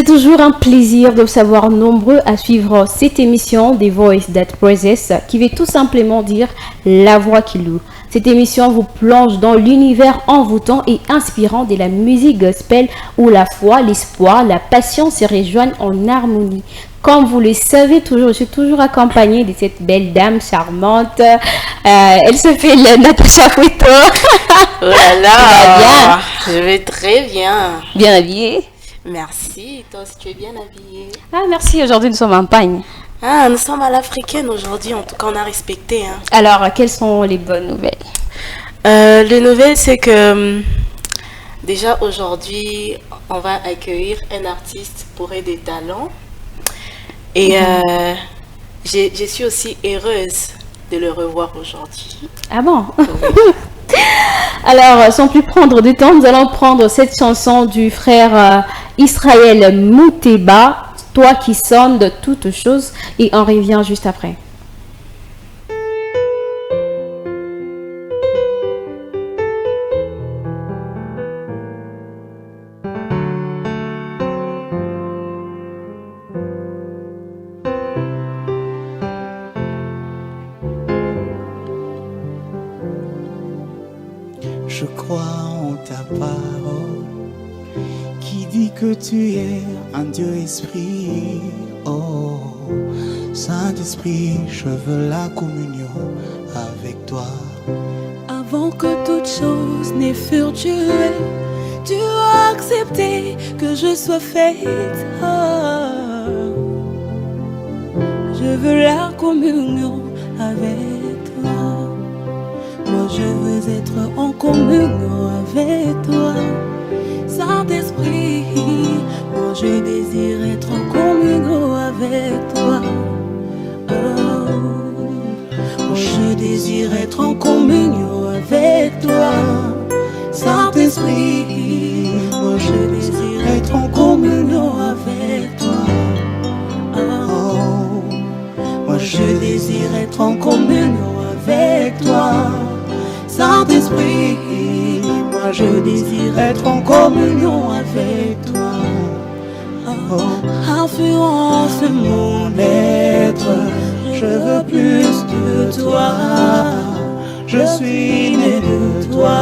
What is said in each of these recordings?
toujours un plaisir de vous savoir nombreux à suivre cette émission des Voice That Praises qui veut tout simplement dire la voix qui loue. Cette émission vous plonge dans l'univers envoûtant et inspirant de la musique gospel où la foi, l'espoir, la passion se rejoignent en harmonie. Comme vous le savez, je suis toujours accompagnée de cette belle dame charmante. Elle se fait Natacha Fouetto. Voilà, je vais très bien. Bien habillée. Merci, toi aussi tu es bien habillée. Ah merci, aujourd'hui nous sommes en pagne. Ah, nous sommes à l'africaine aujourd'hui, en tout cas on a respecté. Hein. Alors, quelles sont les bonnes nouvelles? Les nouvelles, c'est que déjà aujourd'hui, on va accueillir un artiste bourré de talents. Et je suis aussi heureuse de le revoir aujourd'hui. Ah bon? Oui. Alors, sans plus prendre de temps, nous allons prendre cette chanson du frère Israël Mouteba, Toi qui sondes toutes choses, et on revient juste après. Je crois en ta parole qui dit que tu es un Dieu esprit. Oh, Saint-Esprit, je veux la communion avec toi. Avant que toute chose n'ait furtué, tu as accepté que je sois faite. Oh, je veux la communion avec toi. Moi je veux être en communion avec toi. Saint-Esprit, moi je désire être en communion avec toi. Oh, moi je désire être en communion avec toi. Saint-Esprit, moi je désire être en communion avec toi. Oh, moi je désire être en communion avec toi. Saint-Esprit, moi je désire être en communion avec toi. Oh, influence mon être, je veux plus de toi. Je suis né de toi,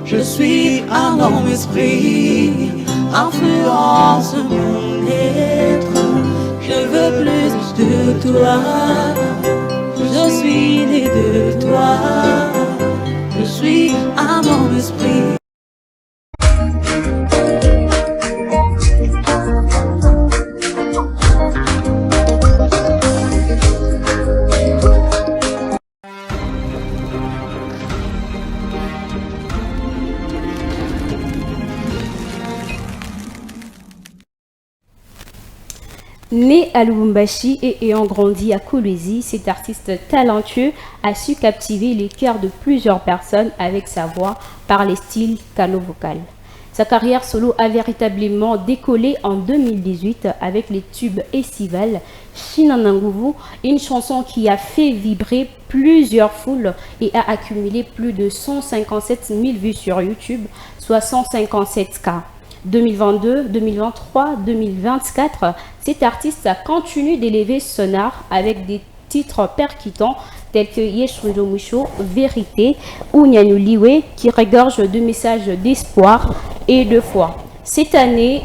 je suis un homme esprit. Influence mon être, je veux plus de toi. Je suis né de toi, je suis un homme esprit. Né à Lubumbashi et ayant grandi à Kolwezi, cet artiste talentueux a su captiver les cœurs de plusieurs personnes avec sa voix par les styles cano-vocal. Sa carrière solo a véritablement décollé en 2018 avec les tubes estivales Shinananguvu, une chanson qui a fait vibrer plusieurs foules et a accumulé plus de 157 000 vues sur YouTube, soit 157K. 2022, 2023, 2024, cet artiste a continué d'élever son art avec des titres percutants tels que Yeshunjo Musho, Vérité ou Nyanuliwe qui regorgent de messages d'espoir et de foi. Cette année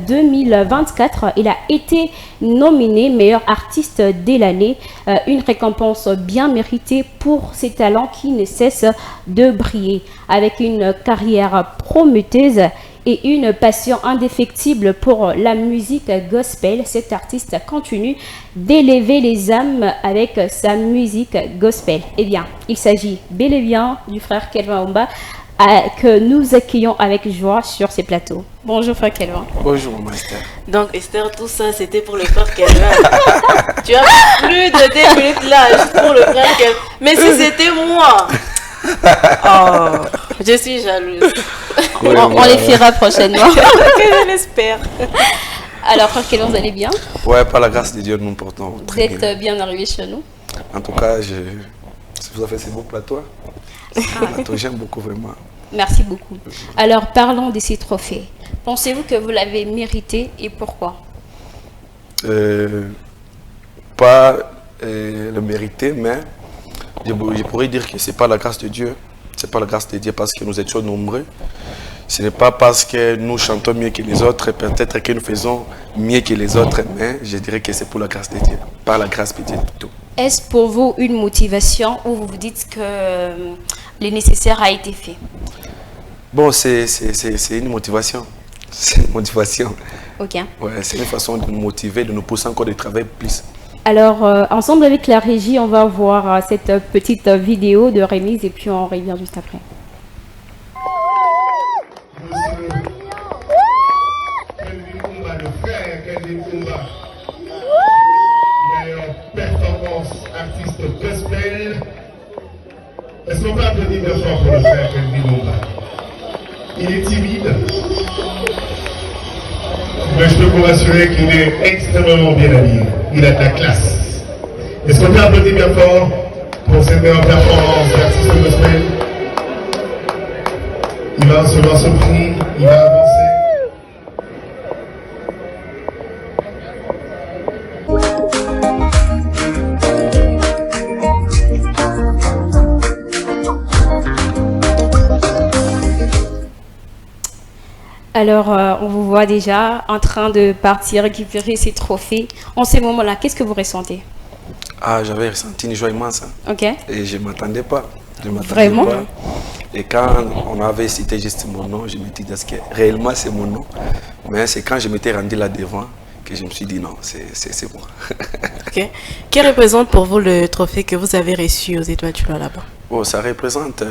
2024, il a été nominé meilleur artiste de l'année, une récompense bien méritée pour ses talents qui ne cessent de briller. Avec une carrière prometteuse et une passion indéfectible pour la musique gospel, cet artiste continue d'élever les âmes avec sa musique gospel. Eh bien, il s'agit bel et bien du frère Kelvin Omba que nous accueillons avec joie sur ces plateaux. Bonjour frère Kelvin. Bonjour Esther. Donc Esther, tout ça c'était pour le frère Kelvin. Tu as plus de 2 minutes là juste pour le frère Kelvin. Mais si c'était moi. Oh, je suis jalouse. On les fera prochainement. Je l'espère. Alors frère Kelvin, vous allez bien? Ouais, par la grâce de Dieu, nous nous portons Vous très êtes bien arrivé chez nous? En tout cas, vous avez fait ces beaux plateaux. Ces plateaux, j'aime beaucoup vraiment. Merci beaucoup. Alors, parlons de ces trophées. Pensez-vous que vous l'avez mérité et pourquoi? Pas le mériter, mais je pourrais dire que ce n'est pas la grâce de Dieu. Ce n'est pas la grâce de Dieu parce que nous étions nombreux. Ce n'est pas parce que nous chantons mieux que les autres, peut-être que nous faisons mieux que les autres, mais je dirais que c'est pour la grâce de Dieu, par la grâce de Dieu plutôt. Est-ce pour vous une motivation ou vous vous dites que le nécessaire a été fait? Bon, c'est une motivation. C'est une motivation. Ok. Ouais, c'est une façon de nous motiver, de nous pousser encore de travailler plus. Alors, ensemble avec la régie, on va voir cette petite vidéo de remise et puis on revient juste après. Performance artiste gospel. Est-ce qu'on peut applaudir de fort pour le frère Kelvin Lumba? Il est timide, mais je peux vous rassurer qu'il est extrêmement bien habillé. Il a de la classe. Est-ce qu'on peut applaudir bien fort pour cette meilleure performance d'artiste gospel? Il va recevoir ce prix, il va avancer. Alors, on vous voit déjà en train de partir récupérer ces trophées. En ces moments-là, qu'est-ce que vous ressentez? Ah, j'avais ressenti une joie immense. Ok. Et je ne m'attendais pas. Vraiment? Pas. Et quand on avait cité juste mon nom, je me suis dit, est-ce que réellement c'est mon nom? Mais c'est quand je m'étais rendu là devant que je me suis dit non, c'est moi. Ok. Quel représente pour vous le trophée que vous avez reçu aux Étoiles du Roi là-bas? Bon, ça représente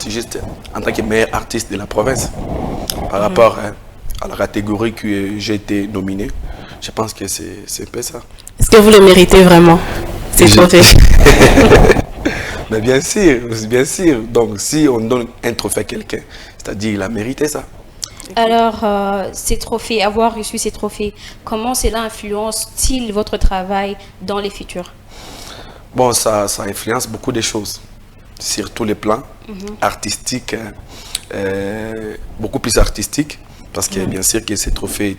juste en tant que meilleur artiste de la province. Par rapport à la catégorie que j'ai été nominé, je pense que c'est un peu ça. Est-ce que vous le méritez vraiment, ces trophées? Mais bien sûr, bien sûr. Donc, si on donne un trophée à quelqu'un, c'est-à-dire qu'il a mérité ça. Alors, ces trophées, avoir reçu ces trophées, comment cela influence-t-il votre travail dans les futurs? Bon, ça influence beaucoup de choses, sur tous les plans, artistiques, beaucoup plus artistiques, parce que bien sûr que ces trophées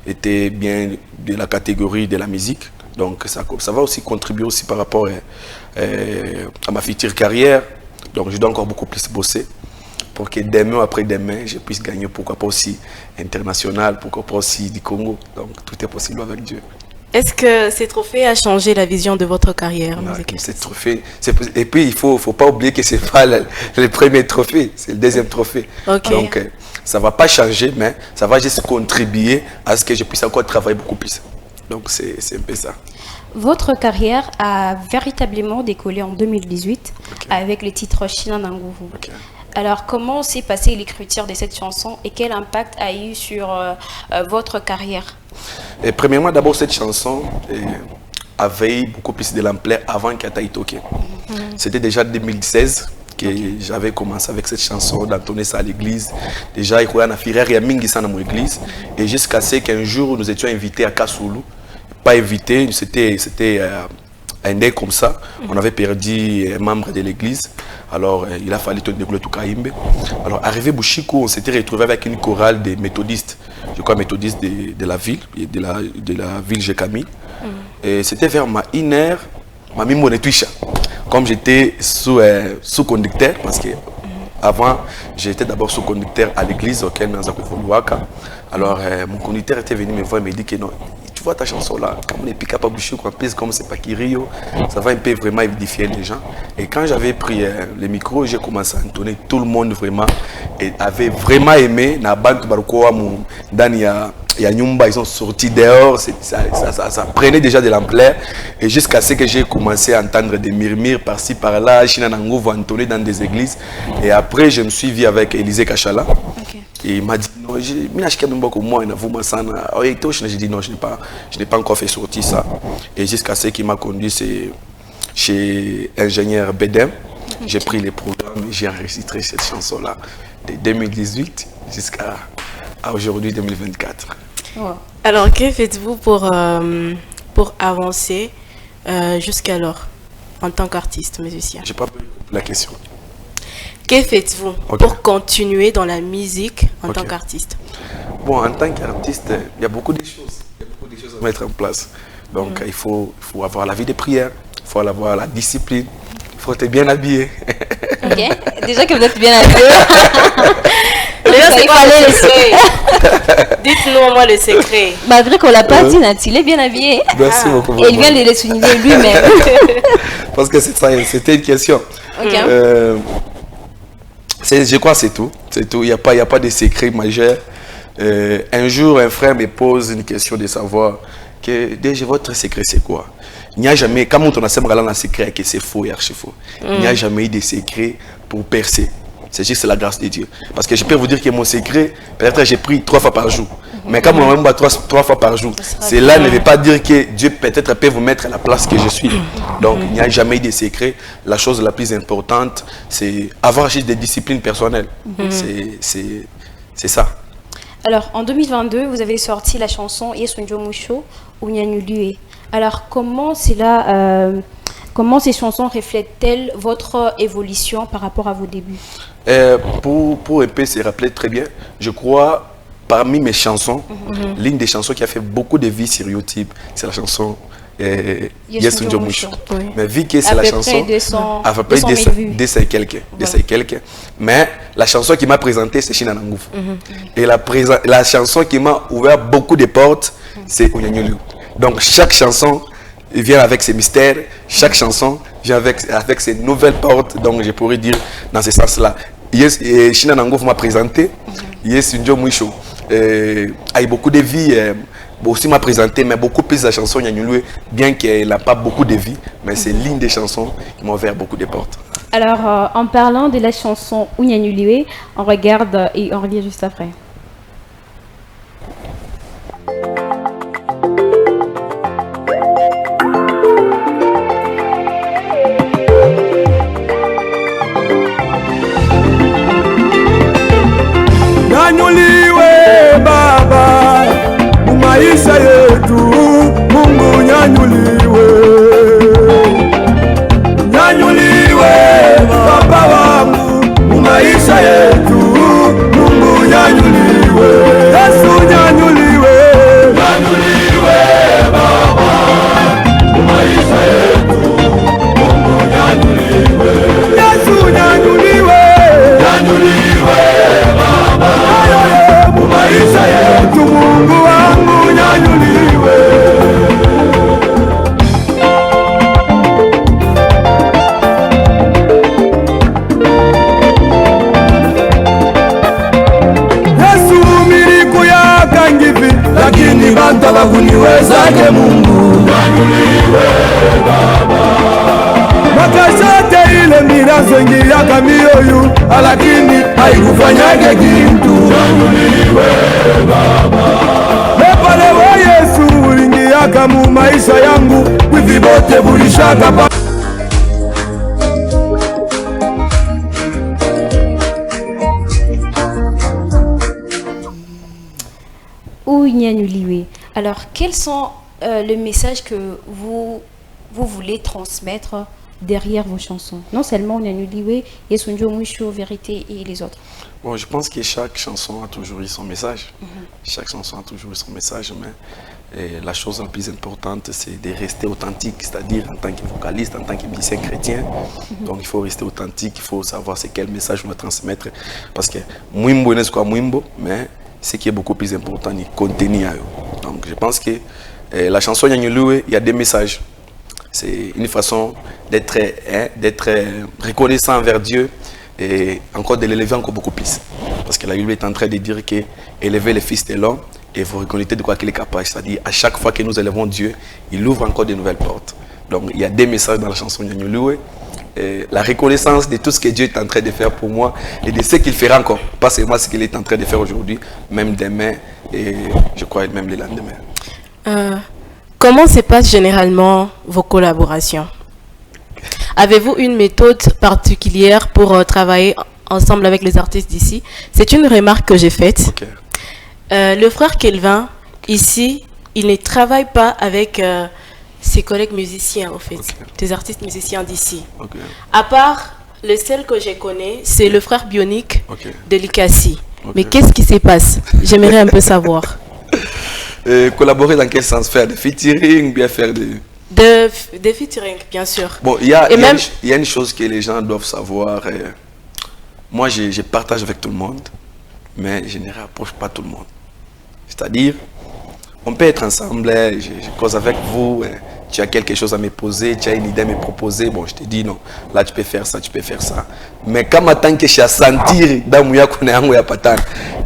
étaient bien de la catégorie de la musique. Donc ça va aussi contribuer aussi par rapport à ma future carrière. Donc je dois encore beaucoup plus bosser pour que demain après demain, je puisse gagner, pourquoi pas aussi international, pourquoi pas aussi du Congo. Donc tout est possible avec Dieu. Est-ce que ces trophées a changé la vision de votre carrière musicale? Ces trophées, et puis il faut pas oublier que c'est pas le premier trophée, c'est le deuxième trophée. Okay. Donc ça va pas changer, mais ça va juste contribuer à ce que je puisse encore travailler beaucoup plus. Donc c'est un peu ça. Votre carrière a véritablement décollé en 2018 avec le titre China Nanguvu. Alors, comment s'est passée l'écriture de cette chanson et quel impact a eu sur votre carrière? Et premièrement, d'abord, cette chanson avait eu beaucoup plus de l'ampleur avant qu'Ataï Toke. C'était déjà 2016 que j'avais commencé avec cette chanson, d'entonner ça à l'église. Déjà, il y a Firer et Mingi dans mon église. Et jusqu'à ce qu'un jour, nous étions invités à Kasulu. Pas invité, c'était un day comme ça. On avait perdu un membre de l'église. Alors, il a fallu tenir le Toukaïmbe. Alors, arrivé Bouchikou, on s'était retrouvé avec une chorale des méthodistes. Je crois méthodistes de la ville, de la ville Jekami. Et c'était vers ma 1h, ma Mimonetuisha. Comme j'étais sous-conducteur, parce que avant, j'étais d'abord sous-conducteur à l'église auquel nous avons fait. Alors, mon conducteur était venu me voir et me dit que non. Tu vois ta chanson là, comme on est piqué à Bouchou, comme c'est pas Kirio, ça va un peu vraiment édifier les gens. Et quand j'avais pris le micro, j'ai commencé à entonner, tout le monde vraiment avait vraiment aimé. Na bantu barukoa mu ndani ya nyumba, ils sont sortis dehors, ça prenait déjà de l'ampleur. Et jusqu'à ce que j'ai commencé à entendre des murmures par-ci par-là, China Nanguvu entonner dans des églises. Et après, je me suis vu avec Élisée Kachala. Et il m'a dit, non, j'ai dit, non, je n'ai pas encore fait sortir ça. Et jusqu'à ce qu'il m'a conduit, c'est chez ingénieur Bedem. J'ai pris les programmes et j'ai enregistré cette chanson-là de 2018 jusqu'à aujourd'hui 2024. Alors, que faites-vous pour avancer jusqu'alors en tant qu'artiste, musicien? Je n'ai pas pu la question. Que faites-vous pour continuer dans la musique en tant qu'artiste? Bon, en tant qu'artiste, il y a beaucoup de choses. Il y a beaucoup de choses à mettre en place. Donc, il faut avoir la vie de prière, il faut avoir la discipline, il faut être bien habillé. Ok, déjà que vous êtes bien habillé. C'est quoi le secret? Dites-nous moi le secret. Malgré qu'on l'a pas dit, Nati, il est bien habillé. Merci beaucoup. Et il vient de le souligner lui-même. Parce que c'était une question. Je crois que c'est tout. C'est tout. Il n'y a pas de secret majeur. Un jour, un frère me pose une question de savoir que déjà votre secret c'est quoi? Il n'y a jamais, comme on a un secret que c'est faux et archi faux. Il n'y a jamais eu de secret pour percer. C'est juste la grâce de Dieu. Parce que je peux vous dire que mon secret, peut-être j'ai pris 3 fois par jour. Mais comme on m'a 3 fois par jour, cela ne veut pas dire que Dieu peut-être peut vous mettre à la place que je suis. Donc il n'y a jamais eu de secret. La chose la plus importante, c'est avoir juste des disciplines personnelles. C'est ça. Alors, en 2022, vous avez sorti la chanson Yesunjo Musho ou Nyanyulue. Alors, comment ces chansons reflètent-elles votre évolution par rapport à vos débuts? Pour un peu se rappeler très bien, je crois, parmi mes chansons, l'une des chansons qui a fait beaucoup de vie sur YouTube, c'est la chanson Yesunjo Musho. Mais vu que c'est la chanson à peu près 200 et quelques. Mais la chanson qui m'a présenté, c'est China Nangouf. Et la chanson qui m'a ouvert beaucoup de portes, c'est Onyanyulu. Donc chaque chanson vient avec ses mystères, chaque chanson vient avec ses nouvelles portes. Donc je pourrais dire dans ce sens-là. China Nangouf m'a présenté, Yesunjo Musho a eu beaucoup de vie. Aussi m'a présenté, mais beaucoup plus la chanson Nyanyulue, bien qu'elle n'a pas beaucoup de vie, mais c'est l'une des chansons qui m'a ouvert beaucoup de portes. Alors, en parlant de la chanson Nyanyulue, on regarde et on revient juste après. Nyanyuliwe Baba, maisha yetu, Mungu nyanyuliwe. Nyanyuliwe Baba wangu, maisha yetu, Mungu nyanyuliwe. Yesu nyanyuliwe. Nyanyuliwe Baba, maisha yetu, Mungu nyanyuliwe. Yesu nyanyuliwe. Nyanyuliwe Baba, maisha yetu, Mungu wangu nyanyuliwe. Yesu miliku yaka ngivi, lakini banta bakuniwezaje Mungu. Nyanyuliwe Baba. Makashate ile mirazo ingiyaka mioyo, lakini haikufanyage kintu. Nyanyuliwe Baba. Lepale wa Yesu ulingiyaka mu maisha yangu, wivi bote bulishaka pa. Nyanyuliwe. Alors, quels sont les messages que vous voulez transmettre derrière vos chansons? Non seulement Nyanyuliwe, Yesunjo Musho, Vérité et les autres. Bon, je pense que chaque chanson a toujours eu son message. Chaque chanson a toujours eu son message, mais la chose la plus importante, c'est de rester authentique, c'est-à-dire en tant que vocaliste, en tant que musicien chrétien. Donc il faut rester authentique, il faut savoir c'est quel message on va transmettre. Parce que Mwimbo n'est pas Mwimbo, mais ce qui est beaucoup plus important, c'est le contenu. Donc je pense que la chanson Nyanyuliwe, il y a des messages. C'est une façon d'être reconnaissant envers Dieu et encore de l'élever encore beaucoup plus. Parce que la Bible est en train de dire que élevez le Fils de l'homme et vous reconnaissez de quoi qu'il est capable. C'est-à-dire à chaque fois que nous élevons Dieu, il ouvre encore de nouvelles portes. Donc il y a des messages dans la chanson Nyanyuliwe. La reconnaissance de tout ce que Dieu est en train de faire pour moi et de ce qu'il fera encore. Pas seulement ce qu'il est en train de faire aujourd'hui, même demain et je crois même le lendemain. Comment se passent généralement vos collaborations? Avez-vous une méthode particulière pour travailler ensemble avec les artistes d'ici? C'est une remarque que j'ai faite. Okay. Le frère Kelvin, ici, il ne travaille pas avec ses collègues musiciens, en fait, des artistes musiciens d'ici. À part Le seul que je connais, c'est le frère Bionique de Likasi. Mais Ok. qu'est-ce qui se passe? J'aimerais un peu savoir. Collaborer dans quel sens? Faire des featuring, bien faire des... De featuring, bien sûr. Bon, il y a, Et il y a même- une- il y a une chose que les gens doivent savoir. Moi, je partage avec tout le monde, mais je ne rapproche pas tout le monde. C'est-à-dire, on peut être ensemble, je cause avec vous, tu as quelque chose à me poser, tu as une idée à me proposer, bon, je te dis non, là tu peux faire ça, tu peux faire ça. Mais quand maintenant que je suis sentir dans mon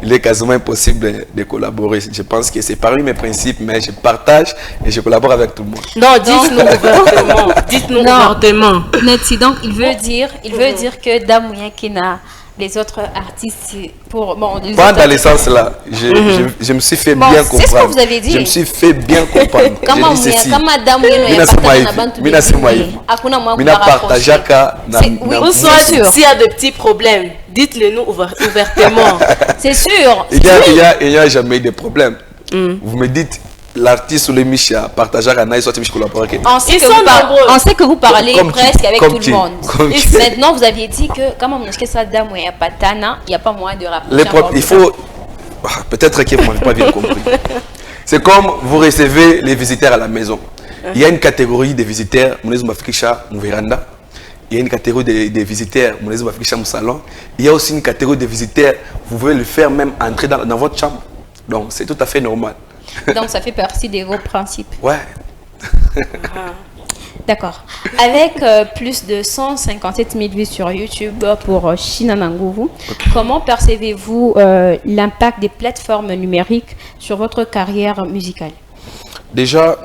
il est quasiment impossible de collaborer. Je pense que c'est parmi mes principes, mais je partage et je collabore avec tout le monde. Non, dites-nous ouvertement. Dites-nous Non. ouvertement. Netsi, donc il veut dire que Damouya Kena, les autres artistes, pour bon, les Pas autres- dans le sens là, je me suis fait Bon, bien c'est ce que comprendre. vous avez dit. Je me suis fait bien comprendre. Kama J'ai dit Mouya, ceci. kama Damouya no Mina yapatana sema na hivi, bantu mina sema bengine. hivi. Hakuna mwa Mina kubarapprocher. partageaka na C'est- oui, Ou bien soit, sûr. s'il y a de petits problèmes, dites-le nous ouvertement. C'est sûr. Il n'y a jamais eu de problème. Vous me dites, l'artiste ou les Micha partagera na soit Micha collaborer. On sait, Ils que sont vous nombreux. on sait que vous parlez Comme tu- presque avec comme tout tu- le monde. comme Et tu- maintenant, vous aviez dit que comme on a ça Damouya Patana, il n'y a pas moyen de rapprocher. Les encore il plus. faut. Ah, peut-être que vous n'avez pas bien compris. C'est comme vous recevez les visiteurs à la maison. Il y a une catégorie de visiteurs, Mounez Mafikisha, Mouveranda. Il y a une catégorie de visiteurs, Mounez Mafikisha, mon salon. Il y a aussi une catégorie de visiteurs, vous pouvez le faire même entrer dans votre chambre. Donc c'est tout à fait normal. Donc ça fait partie de vos principes. Ouais. D'accord. Avec plus de 157 000 vues sur YouTube pour Shinanangouvou, comment percevez-vous l'impact des plateformes numériques sur votre carrière musicale Déjà,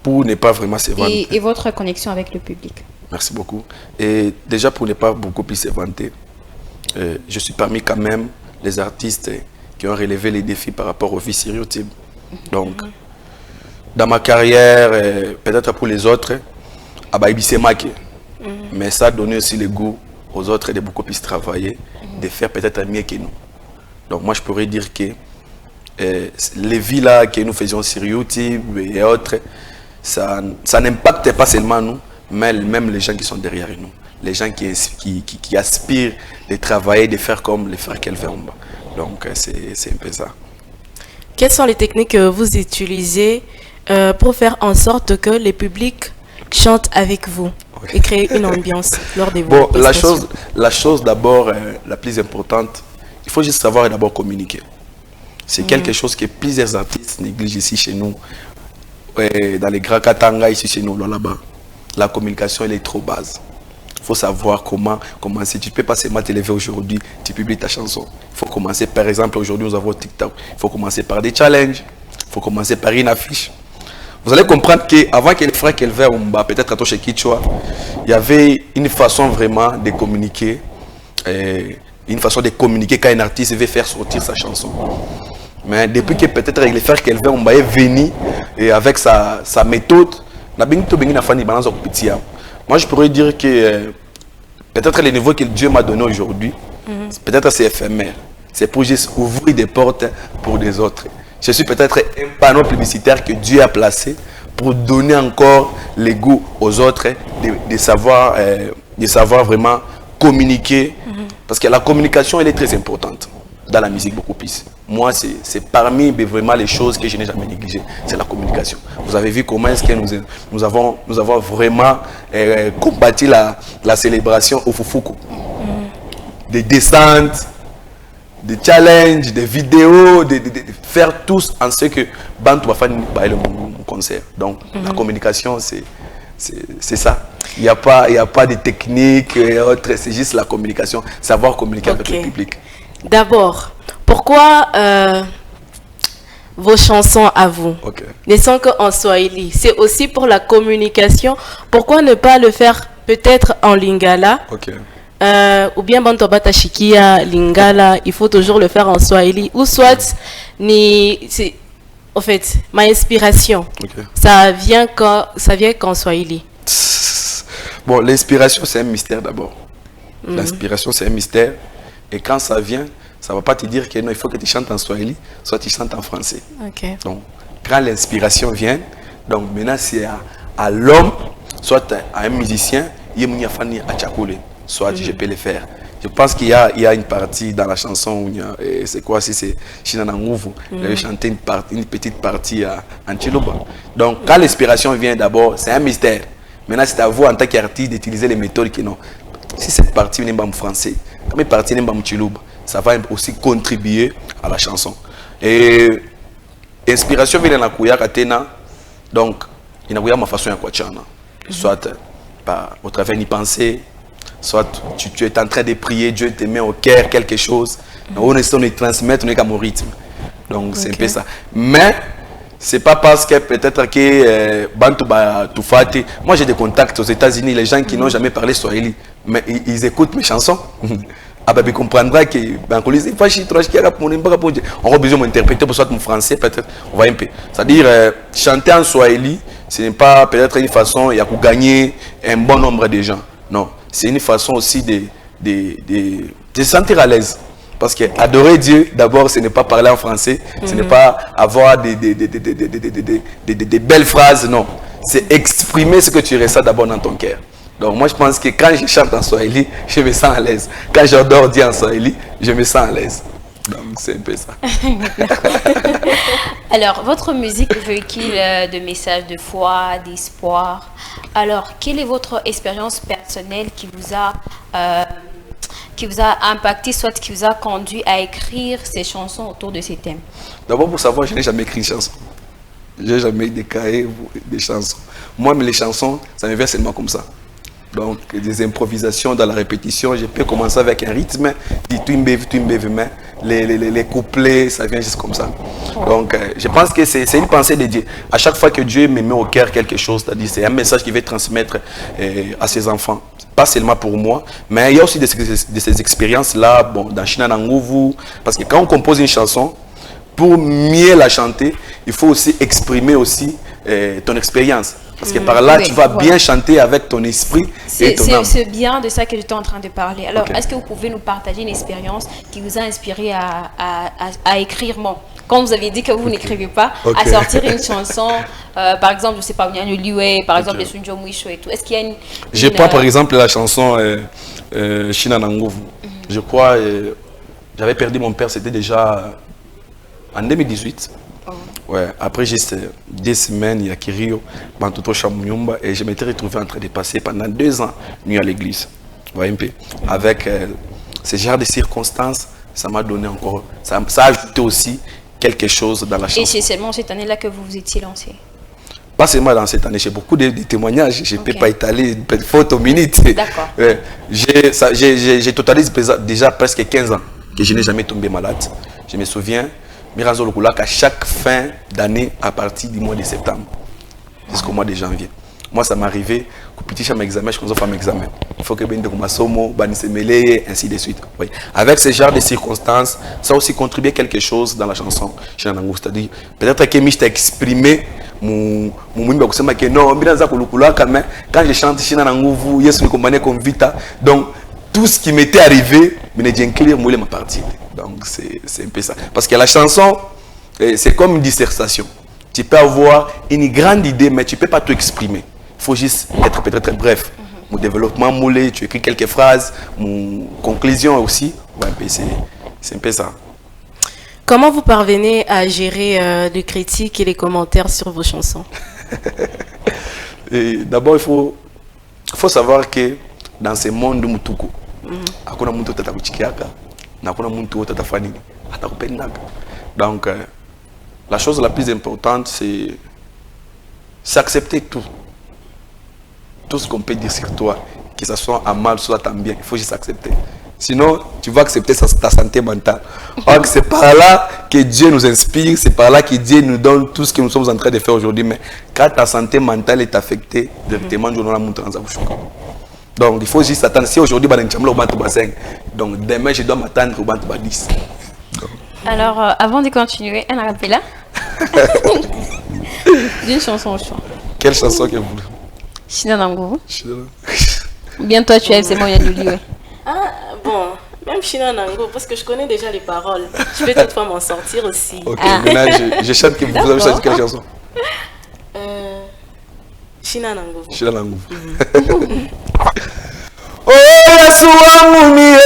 pour ne pas vraiment se vanter. et votre connexion avec le public? Merci beaucoup. Et déjà, pour ne pas beaucoup plus se vanter, je suis parmi quand même les artistes qui ont relevé les défis par rapport aux vies sur YouTube. Donc, dans ma carrière, peut-être pour les autres, mais ça a donné aussi le goût aux autres de beaucoup plus travailler, de faire peut-être mieux que nous. Donc moi, je pourrais dire que les vies là que nous faisions sur YouTube et autres, ça n'impacte pas seulement nous, mais même les gens qui sont derrière nous. Les gens qui aspirent de travailler, de faire comme les frères Kelvin. Donc c'est un peu ça. Quelles sont les techniques que vous utilisez pour faire en sorte que le public chante avec vous et créer une ambiance lors des Bon, prestations? la chose d'abord, la plus importante, il faut juste savoir d'abord communiquer. C'est quelque chose que plusieurs artistes négligent ici chez nous, dans les grands Katanga ici chez nous, là-bas. La communication, elle est trop base. Il faut savoir comment commencer. Tu ne peux pas seulement te lever aujourd'hui, tu publies ta chanson. Il faut commencer, par exemple, aujourd'hui nous avons TikTok. Il faut commencer par des challenges. Il faut commencer par une affiche. Vous allez comprendre qu'avant que les frères Kelvin, peut-être à toi chez Kichwa, il y avait une façon vraiment de communiquer. Une façon de communiquer quand un artiste veut faire sortir sa chanson. Mais depuis que peut-être les frères Kelvin est venu et avec sa méthode, moi je pourrais dire que peut-être le niveau que Dieu m'a donné aujourd'hui, peut-être c'est éphémère. C'est pour juste ouvrir des portes pour des autres. Je suis peut-être un panneau publicitaire que Dieu a placé pour donner encore le goût aux autres de savoir vraiment communiquer. Parce que la communication, elle est très importante dans la musique beaucoup plus. Moi, c'est parmi vraiment les choses que je n'ai jamais négligées. C'est la communication. Vous avez vu comment est-ce que nous avons vraiment combattu la célébration au Fufuku. Des descentes, des challenges, des vidéos, de faire tous en ce que Bantu va faire mon concert. Donc, la communication, c'est ça. Il n'y a pas de technique et autres, c'est juste la communication, savoir communiquer avec le public. D'abord, pourquoi vos chansons à vous ne sont qu'en Swahili? C'est aussi pour la communication. Pourquoi ne pas le faire peut-être en Lingala? Ou bien Bantobata Shikia, Lingala, il faut toujours le faire en Swahili. Ou soit, en fait, ma inspiration, ça vient qu'en Swahili. Bon, l'inspiration, c'est un mystère d'abord. L'inspiration, c'est un mystère. Et quand ça vient, ça ne va pas te dire que non, il faut que tu chantes en Swahili, soit tu chantes en français. Donc, quand l'inspiration vient, donc maintenant c'est à l'homme, soit à un musicien, il y a soit je peux le faire. Je pense qu'il y a une partie dans la chanson où c'est quoi si c'est China Nanguvu, il avait chanté une petite partie en Chiluba. Donc quand l'inspiration vient d'abord, c'est un mystère. Maintenant c'est à vous en tant qu'artiste d'utiliser les méthodes qui non. Si cette partie n'est pas en français, comme une partie n'est pas en Chiluba, ça va aussi contribuer à la chanson. Et l'inspiration vient de la Kouya Katena, donc il y a ma façon de quoi soit au travers d'y penser, soit tu es en train de prier, Dieu te met au cœur quelque chose, on essaie de transmettre mon rythme. Donc c'est un peu ça. Mais c'est pas parce que peut-être que Bantu Toufati, moi j'ai des contacts aux États-Unis, les gens qui n'ont jamais parlé Swahili, mais ils écoutent mes chansons. Ah ben, il comprendra que on aura besoin d'interpréter pour soit mon français, peut-être, on va un peu. C'est-à-dire, chanter en Swahili, ce n'est pas peut-être une façon, il y a pour gagner un bon nombre de gens. Non, c'est une façon aussi de se sentir à l'aise. Parce que adorer Dieu, d'abord, ce n'est pas parler en français, ce n'est pas avoir des belles phrases, non. C'est exprimer ce que tu ressens d'abord dans ton cœur. Donc moi je pense que quand je chante en Swahili, je me sens à l'aise. Quand j'adore dire en Swahili, je me sens à l'aise. Donc c'est un peu ça. Alors, votre musique véhicule de messages de foi, d'espoir. Alors, quelle est votre expérience personnelle qui vous a impacté, soit qui vous a conduit à écrire ces chansons autour de ces thèmes? D'abord, pour savoir, je n'ai jamais écrit une chanson. Je n'ai jamais déclaré des chansons. Moi, mais les chansons, ça me vient seulement comme ça. Donc, des improvisations dans la répétition. Je peux commencer avec un rythme, les couplets, ça vient juste comme ça. Donc, je pense que c'est une pensée de Dieu. À chaque fois que Dieu me met au cœur quelque chose, c'est-à-dire c'est un message qu'il veut transmettre à ses enfants. Pas seulement pour moi, mais il y a aussi de ces expériences-là, bon, dans China Nanguvu, parce que quand on compose une chanson, pour mieux la chanter, il faut aussi exprimer aussi ton expérience. Parce que par là, tu vas bien chanter avec ton esprit et ton âme. C'est bien de ça que j'étais en train de parler. Alors, est-ce que vous pouvez nous partager une expérience qui vous a inspiré à écrire, quand vous avez dit que vous n'écrivez pas, à sortir une chanson, par exemple, je ne sais pas, par exemple, les Sunjo Mwisho et tout. Est-ce qu'il y a une... Je prends par exemple la chanson China Nanguvu. Je crois, j'avais perdu mon père, c'était déjà en 2018. Ouais, après juste 2 semaines, il y a Kirio, Bantuto Chamouniumba, et je m'étais retrouvé en train de passer pendant 2 ans nuit à l'église. Voyez un peu. Avec ce genre de circonstances, ça m'a donné encore, ça a ajouté aussi quelque chose dans la chanson. Et c'est seulement cette année-là que vous vous étiez lancé? Pas seulement dans cette année, j'ai beaucoup de témoignages, je ne peux pas étaler une photo minute. D'accord. J'ai totalise déjà presque 15 ans que je n'ai jamais tombé malade. Je me souviens, à chaque fin d'année à partir du mois de septembre jusqu'au mois de janvier. Moi, ça m'est arrivé que petit cham examen, je commence à faire mes examens. Il faut que ben de commensomo, ban se mêler, ainsi de suite. Oui. Avec ce genre de circonstances, ça a aussi contribué quelque chose dans la chanson. C'est-à-dire, peut-être que je t'ai exprimé mon que non, quand je chante China Nanguvu, yes, comme Vita. Donc, tout ce qui m'était arrivé, je ma partie. Donc, c'est un peu ça. Parce que la chanson, c'est comme une dissertation. Tu peux avoir une grande idée, mais tu ne peux pas tout exprimer. Il faut juste être peut-être bref. Mon développement moulé, tu écris quelques phrases, mon conclusion aussi. Ouais, c'est un peu ça. Comment vous parvenez à gérer les critiques et les commentaires sur vos chansons? D'abord, il faut savoir que dans ce monde de Mutuku, donc, la chose la plus importante, c'est accepter tout. Tout ce qu'on peut dire sur toi, que ce soit en mal, soit en bien, il faut juste accepter. Sinon, tu vas accepter ta santé mentale. Donc, c'est par là que Dieu nous inspire, c'est par là que Dieu nous donne tout ce que nous sommes en train de faire aujourd'hui. Mais quand ta santé mentale est affectée, directement, nous allons monter dans un bouchon. Donc, il faut juste attendre. Si aujourd'hui, donc demain, je dois m'attendre au Bantu 10. Alors, avant de continuer, un rappel là d'une chanson au choix. Quelle chanson que vous voulez? China Nanguvu. Bien toi, tu aimes, c'est moi, Yannouli. Ah, bon, même China Nanguvu, parce que je connais déjà les paroles. Je vais toutefois m'en sortir aussi. Ok, maintenant, je chante que vous avez choisi quelle chanson? China Nanguvu. China Nanguvu. Oh, la Yesu wangu mie,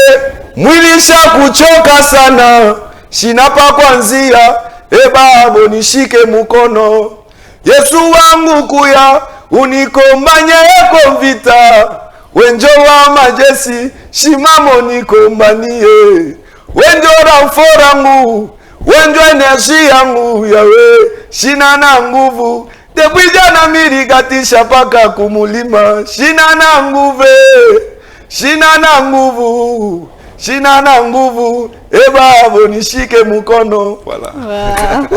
mwili shakuchoka sana, sina pa kuanzia, e Baba nishike mkono. Yesu wangu kuya, unikombanye yako vita, wenjo wa majesi, shimamo nikombanie. Wenjo ramforangu, wenjo enerji yangu, yawe, shina na nguvu. Depuis jana mirikatisha paka kumulima, shina na nguve, shina na nguvu, shina na nguvu, e Baba nishike mkono. Voilà. Wow.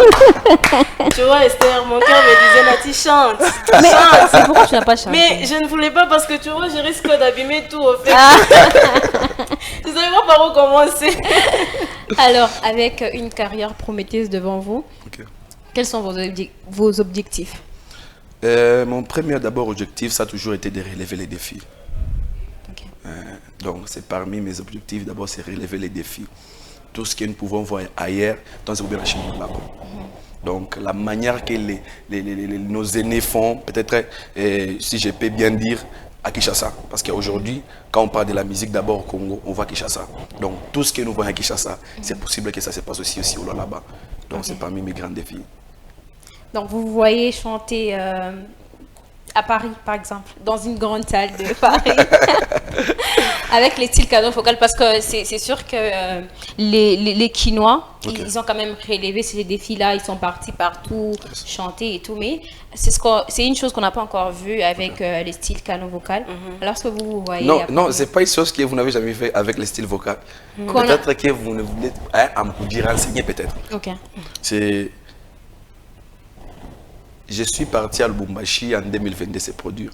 Tu vois Esther, mon cœur me disait Nati chante. Mais Chante. c'est pourquoi tu n'as pas chanté? Mais je ne voulais pas parce que tu vois, je risque d'abîmer tout au fait. Je ne savais pas par où commencer. Alors, avec une carrière prometteuse devant vous, Ok. quels sont vos objectifs? Mon premier d'abord objectif, ça a toujours été de relever les défis. Ok. Donc, c'est parmi mes objectifs, d'abord, c'est relever les défis. Tout ce que nous pouvons voir ailleurs, dans ce gouvernement là-bas. Donc, la manière que nos aînés font, peut-être, si je peux bien dire, à Kinshasa. Parce qu'aujourd'hui, quand on parle de la musique d'abord au Congo, on voit Kinshasa. Donc, tout ce que nous voyons à Kinshasa, c'est possible que ça se passe aussi au là-bas. Donc, c'est parmi mes grands défis. Donc, vous voyez chanter à Paris, par exemple, dans une grande salle de Paris, avec les styles canon focal, parce que c'est sûr que les Quinois, Okay. ils ont quand même relevé ces défis-là, ils sont partis partout chanter et tout, mais c'est une chose qu'on n'a pas encore vue avec les styles canon vocal. Lorsque vous voyez... Non, à non, Paris- c'est pas une chose que vous n'avez jamais fait avec le style vocal. Qu'on a- Peut-être que vous ne voulez à me dire enseigner peut-être. Ok. C'est... Je suis parti à Lubumbashi en 2022 se produire.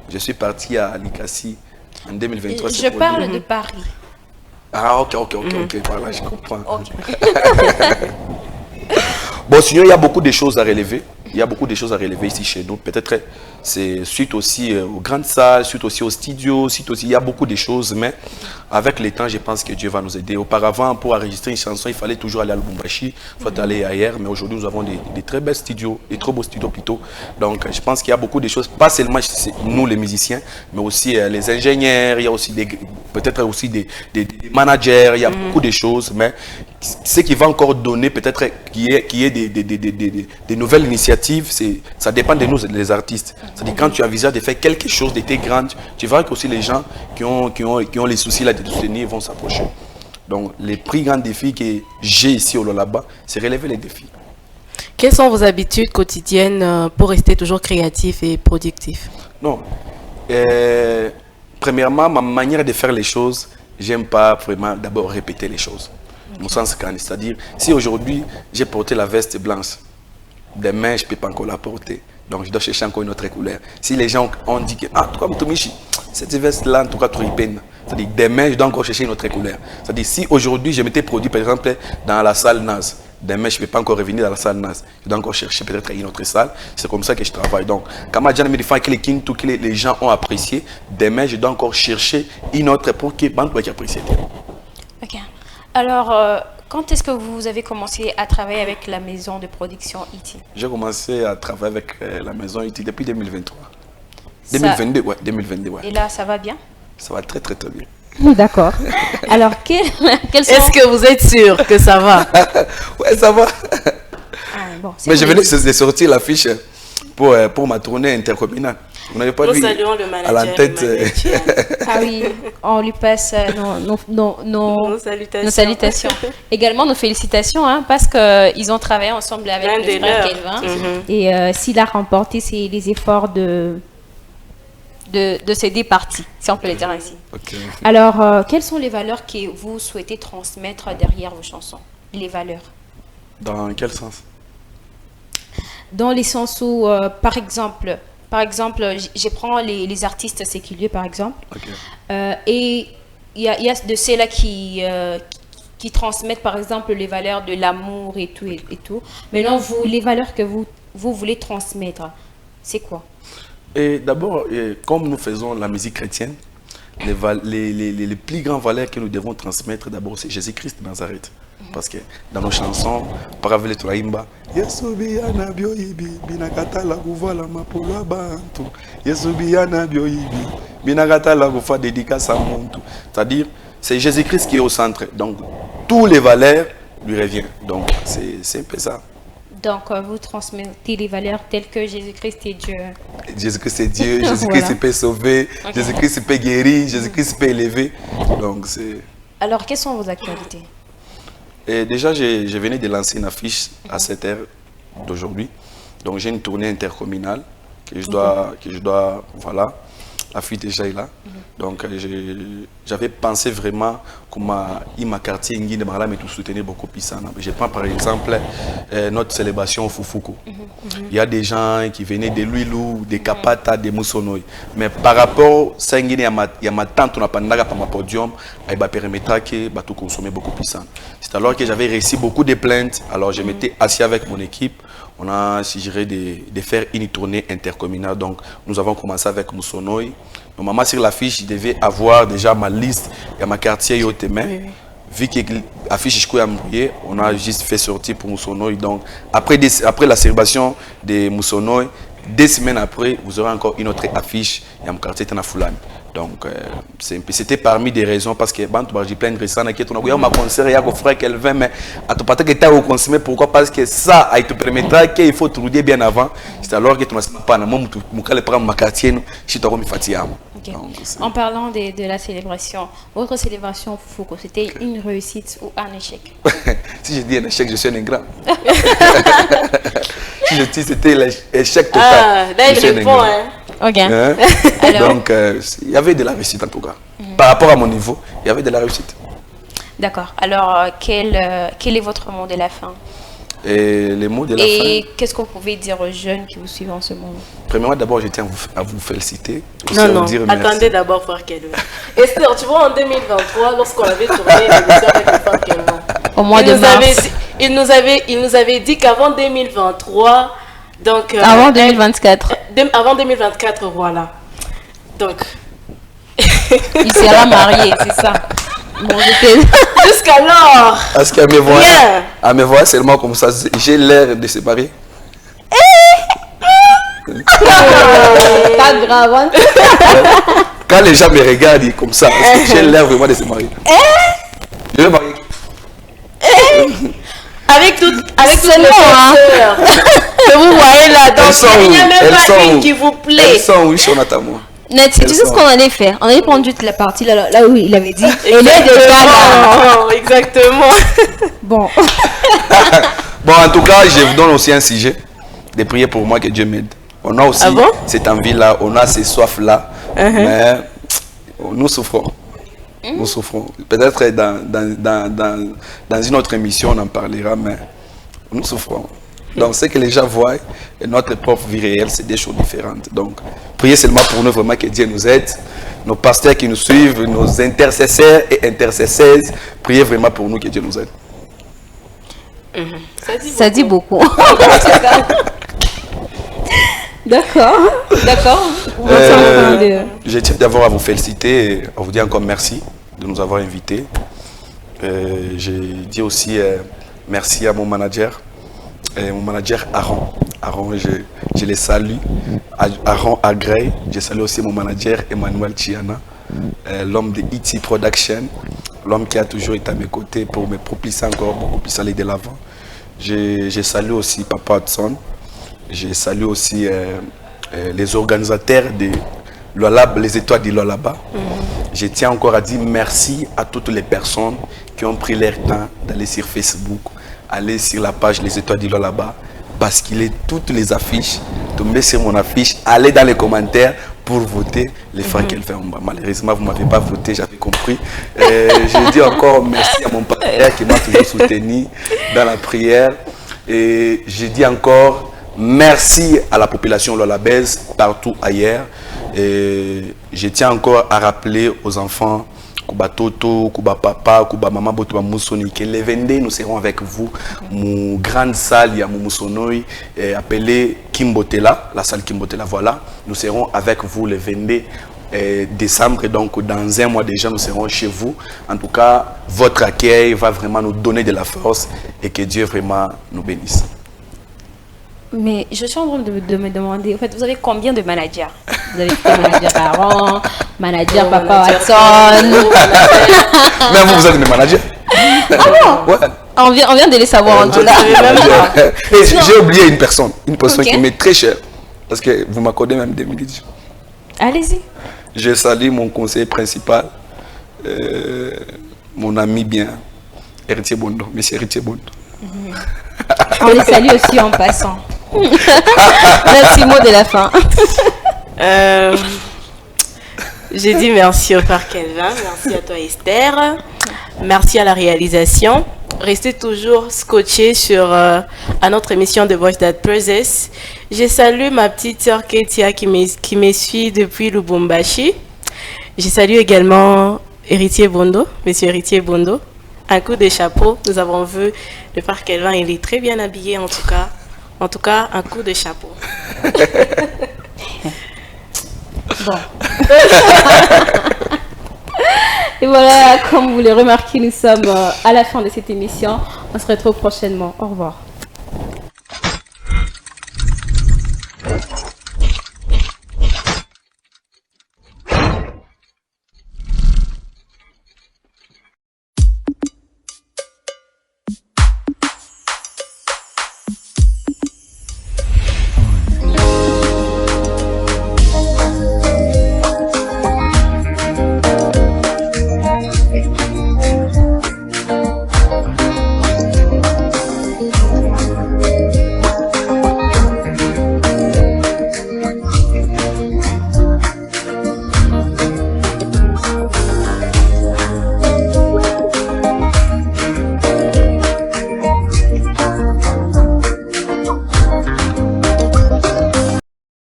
Je suis parti à Likasi en 2023 se Je produire. parle de Paris. Ah ok, voilà, je comprends. Bon, sinon, il y a beaucoup de choses à relever. Il y a beaucoup de choses à relever ici chez nous. Peut-être c'est suite aussi aux grandes salles, suite aussi aux studios, suite aussi, il y a beaucoup de choses. Mais avec le temps, je pense que Dieu va nous aider. Auparavant, pour enregistrer une chanson, il fallait toujours aller à Lubumbashi, il faut aller ailleurs. Mais aujourd'hui, nous avons des très belles studios, des très beaux studios plutôt. Donc, je pense qu'il y a beaucoup de choses, pas seulement nous les musiciens, mais aussi les ingénieurs, il y a aussi peut-être aussi des managers, il y a beaucoup de choses. Mais ce qui va encore donner, peut-être qu'il y ait des nouvelles initiatives, ça dépend de nous, les artistes. C'est-à-dire quand tu envisages de faire quelque chose d'été grande, tu verras qu'aussi les gens qui ont les soucis là de soutenir vont s'approcher. Donc les plus grands défis que j'ai ici au Lolaba, c'est relever les défis. Quelles sont vos habitudes quotidiennes pour rester toujours créatif et productif? Non. Premièrement, ma manière de faire les choses, j'aime pas vraiment d'abord répéter les choses. Mon sens quand, c'est-à-dire, si aujourd'hui j'ai porté la veste blanche, demain je ne peux pas encore la porter. Donc je dois chercher encore une autre couleur. Si les gens ont dit que, ah, toi, Mitomichi, cette veste-là, en tout cas, trop peine. C'est-à-dire, demain je dois encore chercher une autre couleur. C'est-à-dire, si aujourd'hui je m'étais produit, par exemple, dans la salle NAS, demain je ne peux pas encore revenir dans la salle NAS. Je dois encore chercher peut-être une autre salle. C'est comme ça que je travaille. Donc, quand les gens ont apprécié, demain je dois encore chercher une autre pour que les gens apprécient. Ok. Alors, quand est-ce que vous avez commencé à travailler avec la maison de production E.T.? J'ai commencé à travailler avec la maison E.T. depuis 2023. 2022, ouais, 2022, ouais. Et là, ça va bien? Ça va très très très bien. D'accord. Alors, quels sont... Est-ce que vous êtes sûr que ça va? Ouais, ça va. Ah, bon, c'est Mais je bon. venais de sortir l'affiche pour ma tournée intercommunale. Vous n'avez pas Nous vu saluons le à la manager. tête. le manager. Ah oui, on lui passe nos Nos salutations. salutations. Également nos félicitations, hein, parce qu'ils ont travaillé ensemble avec L'un le des frère leurs. Kelvin. Mhm. Et s'il a remporté, c'est les efforts de ces deux parties, si on peut le dire ainsi. Ok. Alors, quelles sont les valeurs que vous souhaitez transmettre derrière vos chansons? Les valeurs. Dans quel sens? Dans les sens où, par exemple, je prends les artistes séculiers, par exemple, Ok. et il y a de ceux-là qui transmettent, par exemple, les valeurs de l'amour et tout, et tout. Maintenant, vous, les valeurs que vous voulez transmettre, c'est quoi? Et d'abord, comme nous faisons la musique chrétienne, les plus grandes valeurs que nous devons transmettre, d'abord, c'est Jésus-Christ de Nazareth. Parce que dans nos chansons, Paravele Turaimba, Yesubiana bioibi, binakatala kuvala mapolo bantu. Yesubiana bioibi, binakatala kufa dédicace à muntu. C'est-à-dire, c'est Jésus-Christ qui est au centre. Donc, tous les valeurs lui reviennent. Donc, c'est un peu ça. Donc, vous transmettez les valeurs telles que Jésus-Christ est Dieu. Jésus-Christ est Dieu, Jésus-Christ peut sauver, Jésus-Christ peut guérir, Jésus-Christ peut élever. Donc, c'est... Alors, quelles sont vos actualités? Et déjà, je venais de lancer une affiche à cette heure d'aujourd'hui. Donc, j'ai une tournée intercommunale que je dois, voilà, l'affiche déjà est là. Donc, j'avais pensé vraiment comment ma quartier Nguine de Marla mais tout soutenir beaucoup plus ça. Je prends par exemple notre célébration au Fufuku. Il y a des gens qui venaient de Luilou, de Kapata, de Moussonoy. Mais par rapport à Nguine, il y a ma tante, on a pas par ma podium, elle va permettre que tout consommer beaucoup plus ça. C'est alors que j'avais reçu beaucoup de plaintes. Alors, je m'étais assis avec mon équipe. On a suggéré de faire une tournée intercommunale. Donc, nous avons commencé avec Moussonoy. Normalement, sur l'affiche, je devais avoir déjà ma liste et ma quartier au témoin. Vu que l'affiche est embrouillée, on a juste fait sortir pour Moussonoy. Donc, après la célébration de Moussonoy, 2 semaines après, vous aurez encore une autre affiche et mon quartier est en Foulane. Donc, c'était parmi des raisons parce que j'ai plein de raisons qui ont eu ma concert, il y a un frère qui vient, mais à tout pas que tu as consommé. Pourquoi? Parce que ça, il te permettra qu'il faut trouver bien avant. C'est alors que tu n'as pas ma quartier, je t'aurai mis Fatia. En parlant de la célébration, votre célébration Foucault, c'était une réussite ou un échec? Si je dis un échec, je suis un ingrat. Si je dis c'était l'échec total. Ah, là il répond, hein. Ok. Hein? Donc, il y avait de la réussite en tout cas. Par rapport à mon niveau, il y avait de la réussite. D'accord. Alors, quel est votre mot de la fin? Et les mots de la fin. Et qu'est-ce que vous pouvez dire aux jeunes qui vous suivent en ce moment? Premièrement, d'abord, je tiens à vous féliciter. Aussi Non, à vous non, dire merci. attendez d'abord, frère Kelvin. Esther, tu vois, en 2023, lorsqu'on avait tourné l'émission avec le frère Kelvin, au mois de mars, il nous avait dit qu'avant 2023, donc... avant 2024. Avant 2024, voilà. Donc... il sera marié, c'est ça. Bon, jusqu'alors... Est-ce qu'à me voir seulement comme ça, j'ai l'air de se marier? Pas grave, hein? Quand les gens me regardent comme ça, j'ai l'air vraiment de se marier. Je vais marier. Avec toutes les sœurs que vous voyez là, donc il n'y a même pas une qui vous plaît. Elles sont où, Jonathan, moi? Net, tu sais ce qu'on allait faire? On allait prendre toute la partie là où il avait dit. Et là, exactement. Bon. Bon, en tout cas, je vous donne aussi un sujet de prier pour moi que Dieu m'aide. On a aussi cette envie-là, on a ces soifs-là, mais nous souffrons. Nous souffrons. Peut-être dans une autre émission, on en parlera, mais nous souffrons. Donc, ce que les gens voient et notre propre vie réelle, c'est des choses différentes. Donc, priez seulement pour nous, vraiment que Dieu nous aide. Nos pasteurs qui nous suivent, nos intercesseurs et intercesseuses, priez vraiment pour nous que Dieu nous aide. Ça dit beaucoup. D'accord. Je tiens d'abord à vous féliciter et à vous dire encore merci de nous avoir invités. Je dis aussi merci à mon manager Aaron. Aaron, je les salue. Aaron Agrey. Je salue aussi mon manager Emmanuel Chiana, l'homme de E.T. Production, l'homme qui a toujours été à mes côtés pour me propulser encore beaucoup plus aller de l'avant. Je salue aussi Papa Hudson. Je salue aussi les organisateurs de Lualaba, les étoiles de Lualaba. Je tiens encore à dire merci à toutes les personnes qui ont pris leur temps d'aller sur Facebook, aller sur la page Les Étoiles de Lualaba, basculer toutes les affiches, tomber sur mon affiche, aller dans les commentaires pour voter les frères Kelvin. Malheureusement, vous ne m'avez pas voté, j'avais compris. Je dis encore merci à mon partenaire qui m'a toujours soutenu dans la prière. Et je dis encore merci à la population lualabaise partout ailleurs. Et je tiens encore à rappeler aux enfants, Kuba Toto, Kuba Papa, Kuba Maman, Botoba Moussoni, que les 22, nous serons avec vous. Mon grande salle, il y a Moussonoy, appelée Kimbotela, la salle Kimbotela, voilà. Nous serons avec vous les 22 décembre. Donc, dans un mois déjà, nous serons chez vous. En tout cas, votre accueil va vraiment nous donner de la force et que Dieu vraiment nous bénisse. Mais je suis en train de me demander, en fait, vous avez combien de managers? Vous avez été manager Aaron, manager Papa Watson. Même vous êtes des managers. Ouais. On vient de les savoir en tout cas. J'ai oublié une personne Okay. qui m'est très chère. Parce que vous m'accordez même 2 minutes. Allez-y. Je salue mon conseiller principal, mon ami bien, Héritier Bondo, monsieur Héritier Bondo. On les salue aussi en passant. Merci, mot de la fin. J'ai dit merci au Père Kelvin, merci à toi Esther, merci à la réalisation. Restez toujours scotchés sur à notre émission de Voice That Praises. Je salue ma petite sœur Ketia qui me suit depuis Lubumbashi. Je salue également Héritier Bondo, monsieur Héritier Bondo. Un coup de chapeau, nous avons vu le Père Kelvin, il est très bien habillé en tout cas. En tout cas, un coup de chapeau. Bon. Et voilà, comme vous l'avez remarqué, nous sommes à la fin de cette émission. On se retrouve prochainement. Au revoir.